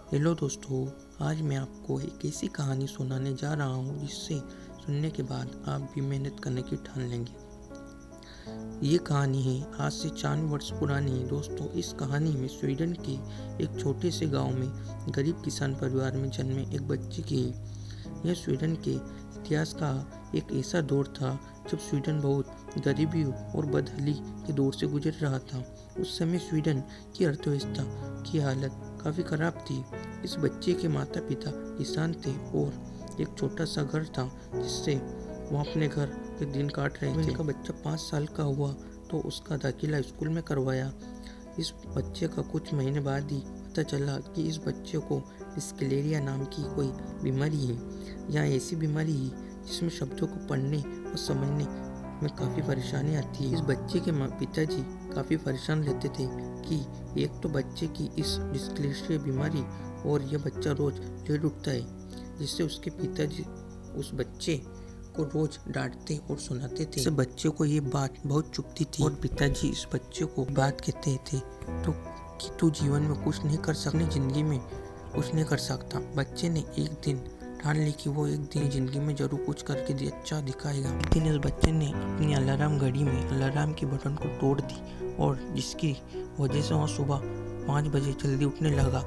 Hello दोस्तों, आज मैं आपको एक ऐसी कहानी सुनाने जा रहा हूँ जिससे सुनने के बाद आप भी मेहनत करने की ठान लेंगे। ये कहानी है आज से 4 वर्ष पुरानी। दोस्तों, इस कहानी में स्वीडन के एक छोटे से गांव में गरीब किसान परिवार में जन्मे एक बच्चे की है। यह स्वीडन के इतिहास का एक ऐसा दौर था जब स्वीडन बहुत गरीबी और बदहाली के दौर से गुजर रहा था। उस समय स्वीडन की अर्थव्यवस्था की हालत काफ़ी खराब थी। इस बच्चे के माता पिता किसान थे और एक छोटा सा घर था जिससे वो अपने घर के दिन काट रहे थे। उनका बच्चा 5 साल का हुआ तो उसका दाखिला स्कूल में करवाया। इस बच्चे का कुछ महीने बाद ही पता चला कि इस बच्चे को स्क्लेरिया नाम की कोई बीमारी है। यह ऐसी बीमारी है जिसमें शब्दों को पढ़ने और समझने में काफ़ी परेशानी आती है। इस बच्चे के पिताजी काफ़ी परेशान रहते थे कि एक तो बच्चे की इस डिस्क्लेशिया बीमारी और यह बच्चा रोज लेट उठता है, जिससे उसके पिताजी उस बच्चे को रोज डांटते और सुनाते थे। इस बच्चे को ये बात बहुत चुभती थी और पिताजी इस बच्चे को बात कहते थे तो कि तू जीवन में कुछ नहीं कर सकने, जिंदगी में कुछ नहीं कर सकता। बच्चे ने एक दिन ठान ली कि वो एक दिन जिंदगी में जरूर कुछ करके अच्छा दिखाएगा। एक दिन इस बच्चे ने अपनी अलार्म घड़ी में अलार्म के बटन को तोड़ दी और जिसकी वजह से वह सुबह 5 बजे जल्दी उठने लगा।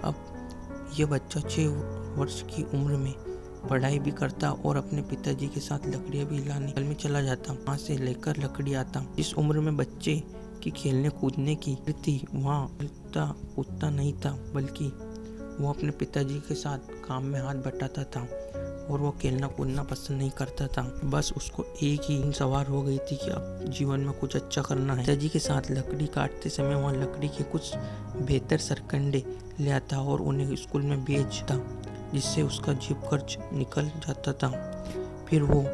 अब यह बच्चा 6 वर्ष की उम्र में पढ़ाई भी करता और अपने पिताजी के साथ लकड़ियाँ भी लाने में चला जाता। वहाँ से लेकर लकड़ी आता। इस उम्र में बच्चे की खेलने कूदने की वृत्ति वहाँ उतना नहीं था, बल्कि वो अपने पिताजी के साथ काम में हाथ बटाता था और वो खेलना कूदना पसंद नहीं करता था। बस उसको एक ही सवार हो गई थी कि अब जीवन में कुछ अच्छा करना है। पिताजी के साथ लकड़ी काटते समय वहाँ लकड़ी के कुछ बेहतर सरकंडे ले आता और उन्हें स्कूल में बेचता, जिससे उसका जेब खर्च निकल जाता था। फिर वो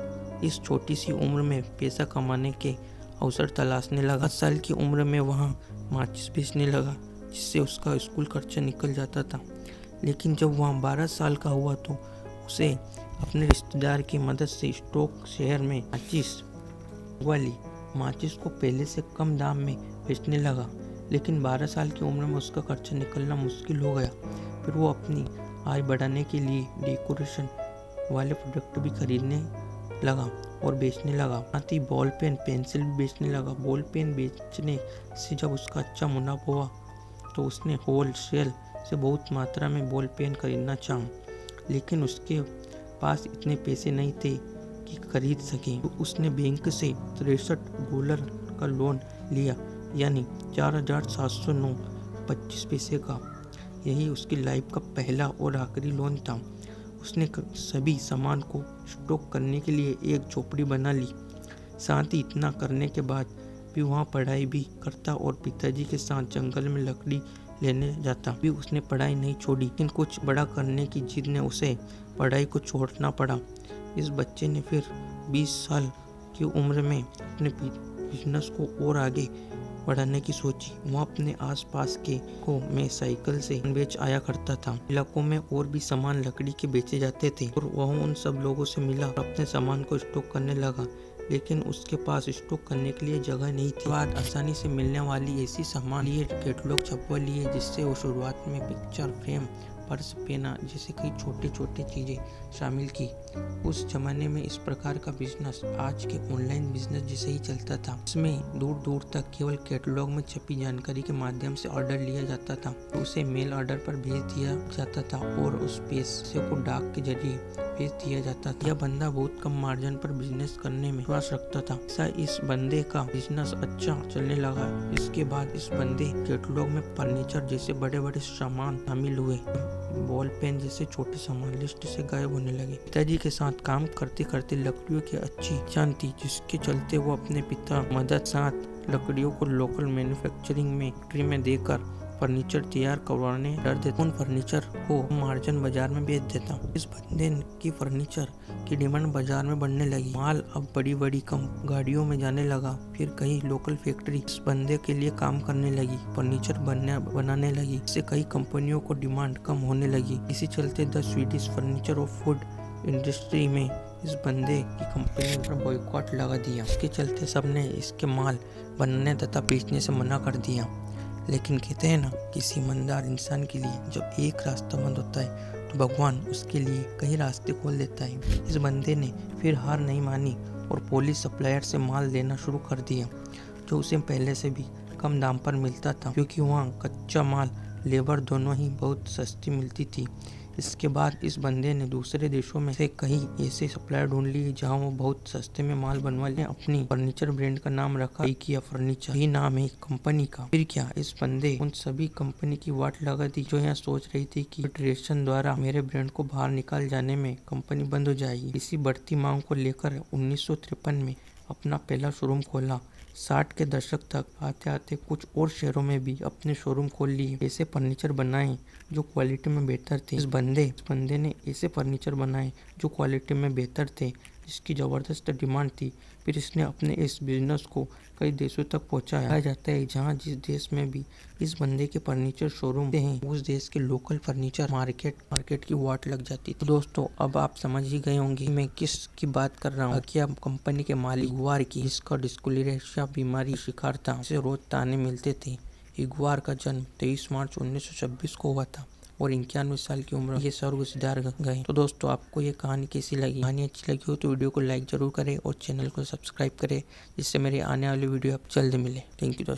इस छोटी सी उम्र में पैसा कमाने के अवसर तलाशने लगा। 7 साल की उम्र में वहाँ माचिस बेचने लगा, जिससे उसका स्कूल खर्चा निकल जाता था। लेकिन जब वहाँ 12 साल का हुआ तो उसे अपने रिश्तेदार की मदद से स्टॉक शहर में माचिस को पहले से कम दाम में बेचने लगा। लेकिन 12 साल की उम्र में उसका खर्चा निकलना मुश्किल हो गया। फिर वो अपनी आय बढ़ाने के लिए डेकोरेशन वाले प्रोडक्ट भी खरीदने लगा और बेचने लगा। साथ ही बॉल पेन पेंसिल भी बेचने लगा। बॉल पेन बेचने से जब उसका अच्छा मुनाफा हुआ तो उसने होलसेल से बहुत मात्रा में बॉल पेन खरीदना चाहा, लेकिन उसके पास इतने पैसे नहीं थे कि खरीद सके। तो उसने बैंक से $63 का लोन लिया, यानी 4,709.25 का। यही उसकी लाइफ का पहला और आखिरी लोन था। उसने सभी सामान को स्टॉक करने के लिए एक झोपड़ी बना ली। साथ ही इतना करने के बाद भी वहाँ पढ़ाई भी करता और पिताजी के साथ जंगल में लकड़ी लेने जाता। भी उसने पढ़ाई नहीं छोड़ी, लेकिन कुछ बड़ा करने की जिद ने उसे पढ़ाई को छोड़ना पड़ा। इस बच्चे ने फिर 20 साल की उम्र में अपने बिजनेस को और आगे बढ़ाने की सोची। वह अपने आसपास के को में साइकिल से बेच आया करता था। इलाकों में और भी सामान लकड़ी के बेचे जाते थे और वह उन सब लोगों से मिला और अपने सामान को स्टॉक करने लगा, लेकिन उसके पास स्टॉक करने के लिए जगह नहीं थी। बाद आसानी से मिलने वाली ऐसी सामान लिए कैटलॉग छपवा लिए, जिससे वो शुरुआत में पिक्चर फ्रेम, पर्स, पेना जैसे कई छोटे छोटे चीज़ें शामिल की। उस जमाने में इस प्रकार का बिजनेस आज के ऑनलाइन बिजनेस जैसे ही चलता था। इसमें दूर दूर तक केवल कैटलॉग में छपी जानकारी के माध्यम से ऑर्डर लिया जाता था, तो उसे मेल ऑर्डर पर भेज दिया जाता था और उस पैसे को डाक के जरिए भेज दिया जाता था। यह बंदा बहुत कम मार्जिन पर बिजनेस करने में विश्वास रखता था। ऐसा इस बंदे का बिजनेस अच्छा चलने लगा। इसके बाद इस बंदे कैटलॉग में फर्नीचर जैसे बड़े बड़े सामान शामिल हुए। बॉल पेन जैसे छोटे सामान लिस्ट से गायब होने लगे। पिताजी के साथ काम करते करते लकड़ियों की अच्छी जान थी, जिसके चलते वो अपने पिता मदद साथ लकड़ियों को लोकल मैन्युफैक्चरिंग में फैक्ट्री में देकर फर्नीचर तैयार करवाने डर देता। उन फर्नीचर को मार्जिन बाजार में बेच देता। इस बंदे की फर्नीचर की डिमांड बाजार में बढ़ने लगी। माल अब बड़ी बड़ी कम गाड़ियों में जाने लगा। फिर कई लोकल फैक्ट्री इस बंदे के लिए काम करने लगी, फर्नीचर बनाने लगी। इससे कई कंपनियों को डिमांड कम होने लगी। इसी चलते द स्वीडिश फर्नीचर और फूड इंडस्ट्री में इस बंदे की कंपनी पर बॉयकॉट लगा दिया। इसके चलते सबने इसके माल बनाने तथा बेचने से मना कर दिया। लेकिन कहते हैं ना, किसी ईमानदार इंसान के लिए जब एक रास्ता बंद होता है तो भगवान उसके लिए कई रास्ते खोल देता है। इस बंदे ने फिर हार नहीं मानी और पुलिस सप्लायर से माल लेना शुरू कर दिया, जो उसे पहले से भी कम दाम पर मिलता था, क्योंकि वहाँ कच्चा माल, लेबर दोनों ही बहुत सस्ती मिलती थी। इसके बाद इस बंदे ने दूसरे देशों में से कई ऐसे सप्लायर ढूंढ लिए जहाँ वो बहुत सस्ते में माल बनवा ले। अपनी फर्नीचर ब्रांड का नाम रखा IKEA फर्नीचर, ये नाम है कंपनी का। फिर क्या, इस बंदे उन सभी कंपनी की वाट लगा दी जो यहाँ सोच रही थी कि फेडरेशन द्वारा मेरे ब्रांड को बाहर निकाल जाने में कंपनी बंद हो जाएगी। इसी बढ़ती मांग को लेकर 1953 में अपना पहला शोरूम खोला। 60 के दशक तक आते आते कुछ और शहरों में भी अपने शोरूम खोल लिए, ऐसे फर्नीचर बनाए जो क्वालिटी में बेहतर थे। इस बंदे ने ऐसे फर्नीचर बनाए जो क्वालिटी में बेहतर थे, जिसकी ज़बरदस्त डिमांड थी। फिर इसने अपने इस बिजनेस को कई देशों तक पहुंचाया। कहा जाता है जहां जिस देश में भी इस बंदे के फर्नीचर शोरूम हैं, उस देश के लोकल फर्नीचर मार्केट की वाट लग जाती थी। तो दोस्तों, अब आप समझ ही गए होंगे मैं किस की बात कर रहा हूँ। IKEA कंपनी के मालिक इग्वार की, जिसका डिस्कुलेरेशिया बीमारी का शिकार था, उसे रोज ताने मिलते थे। इग्वार का जन्म 23 मार्च 1926 को हुआ था और 91 साल की उम्र ये स्वर्ग सिधार गए। तो दोस्तों, आपको ये कहानी कैसी लगी? कहानी अच्छी लगी हो तो वीडियो को लाइक जरूर करें और चैनल को सब्सक्राइब करें, जिससे मेरे आने वाली वीडियो आप जल्द मिले। थैंक यू दोस्तों।